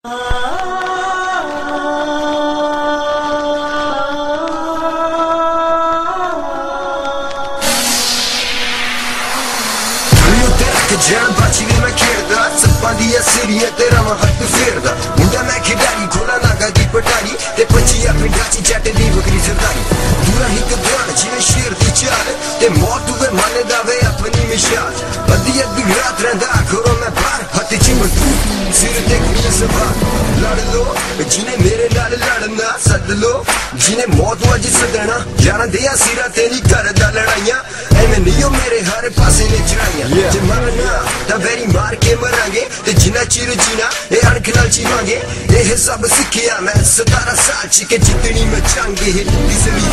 दिल जान बाची ने मैं खेड़दा सप्पां दी सीढ़ी तेरा मैं हत्थ फेरदा मुंडा मैं खिडारी खोला नागा दी पटारी ते पंछिया पिंडा च जट दी बकरी सरदारी पूरा हिक ध्यान जिवें शेर दी चाल ते मौत हुए माने दा वे अपनी मिसाल अद्धी अद्धी रात रंदा घरों मैं बाहर हत्थ च बंदूक सिर ते कोई सवार लड़ लो जिन्हें मेरे नाल लड़ना सद लो जिन्हें मौत अज सदना यारां दियां सिरां ते नहीं करदा लड़ाइयां एवें नहीं मेरे हर पासे ने चढ़ाइयां जे मरना ता वेरी मार के मरांगे ते जिन्ना चिर जीना ए अणख नाल जीवांगे एह सब सिक्खिया मैं 17 साल च के जितनी मैं जंग हिलदी ज़मीन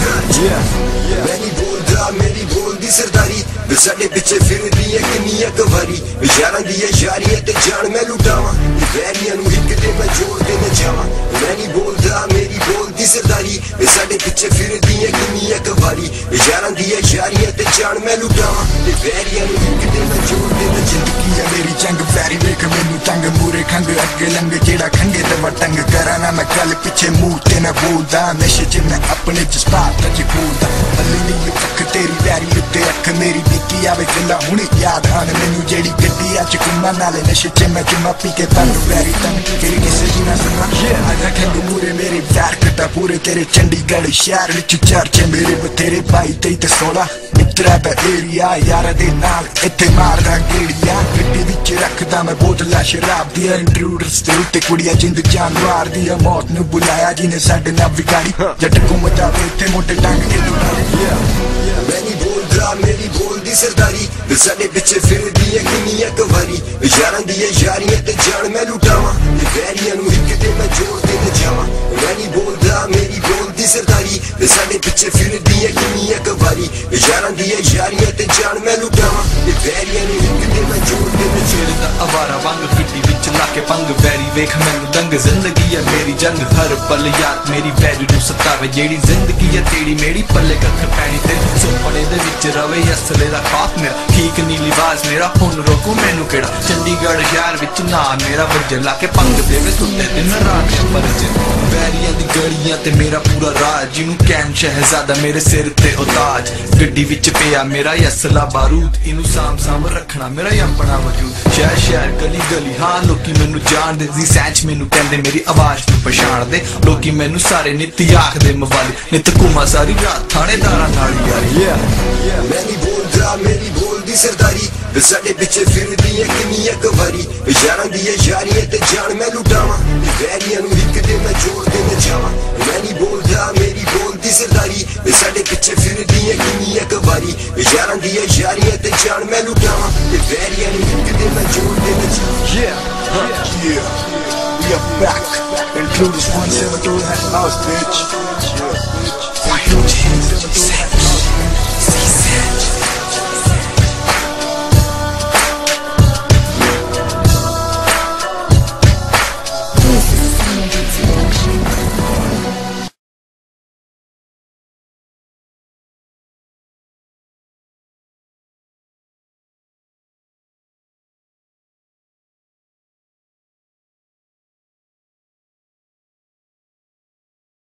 मैं नहीं बोलदा मेरी बोलदी सरदारी साडे पिछे फिरदी है किन्नियां कवारी यारां दी यारी ते जान मैं लुटावां वैरियां नूं हिक ते मैं जोड़ के न जावां मैं नहीं बोलदा मेरी बोलदी सरदारी साडे पिछे फिरदी है किन्नियां कवारी यारां दी यारी ते जान मैं लुटावां वैरियां नूं हिक ते मैं जोड़ के न जिंदगी है मेरी जंग वैरी वेख मैनू तंग मूरे खंग अगे लंग जेड़ा खंगे ते वटंग करा ना मैं गल पिछे मुंह ते न बोलदा नशे च मैं अपने जज्बात च बोलदा हल्ली नहीं अख तेरी वैरी उत्ते अख मेरी बिकी आवे गल्ला हुणे याद आन मैनू जेड़ी गड्डी अच घुम्मा नाले नशे च मैं जुम्मा पी के तंग वैरी तंग तेरी किसे दी ना सुना अगर खंग मूरे मेरे वैर कटा पूरे तेरे चंडीगढ़ शहर विच चर्चे मेरे बथेरे भाई ते 16 मित्रा दा एरिया यारा दे नाल इत्थे मारदा गेड़िया गड्डी विच रखदा मैं बोतला शराब दी इंट्रूडर्स ते उत्ते कुड़िया जिंद जान मार दी मौत नूं बुलाया जिन्हें साडे नाल विगाड़ी जट घुमदा वे इत्थे मोटे टांग के मैं नहीं बोलदा मेरी बोलदी सरदारी साडे पिछे फिरदी है किन्नियां कवारी यारां दी यारियां ते जान मैं लुटावां वैरियां नूं हिक ते मैं जोड़ के न जावां मैं नहीं बोलदा मेरी बोलदी सरदारी साडे पिछे फिरदी है किन्नियां कवारी यारां दी यारियां ते जान मैं लुटावां वैरियां नूं हिक ते मैं जोड़ के न छेड़दा आवारा वांग फिटी विच लाके पंग वैरी वेख मैनू दंग जिंदगी है मेरी जंग हर पल याद मेरी वैरी नूं सतावे जेड़ी जिंदगी है तेरी मेरी पल्ले कख पैनी ते सुपने दे विच रवे असले दा खाक मेरा ठीक नी लिबास मेरा हुन रोको मैनू केड़ा चंडीगढ़ शहर विच ना मेरा वजन लाके पंग देवे सुनते दिन रात पर वैरियां दी गड़ियां ते मेरा पूरा राज जिनू कैन शहजादा मेरे सिर ते उताज गड्डी विच पिया मेरा असला बारूद इनू साम रखना मेरा अपना वजूद शहर शहर गली गली हाँ लोकी मैनू जानदे जी सैंच मैनू कहंदे मेरी आवाज नूं पछाणदे लोकी मैनू सारे नित आखदे मवाली नित घुमा सारी रात थानेदारां नाल यारी मैं नहीं बोलदा मेरी बोलदी सरदारी साडे पिछे फिरदी है किन्नियां कवारी यारां दी यारियां ते जान मैं लुटावां वैरियां नूं हिक ते मैं जोड़ के न जावां मैं नहीं बोलदा मेरी बोलदी सरदारी साडे पिछे फिरदी है किन्नियां कवारी यारां दी यारियां ते जान मैं लुटावां वैरियां नूं हिक ते मैं जोड़ के न जावां we are back. Include this 172 house, bitch.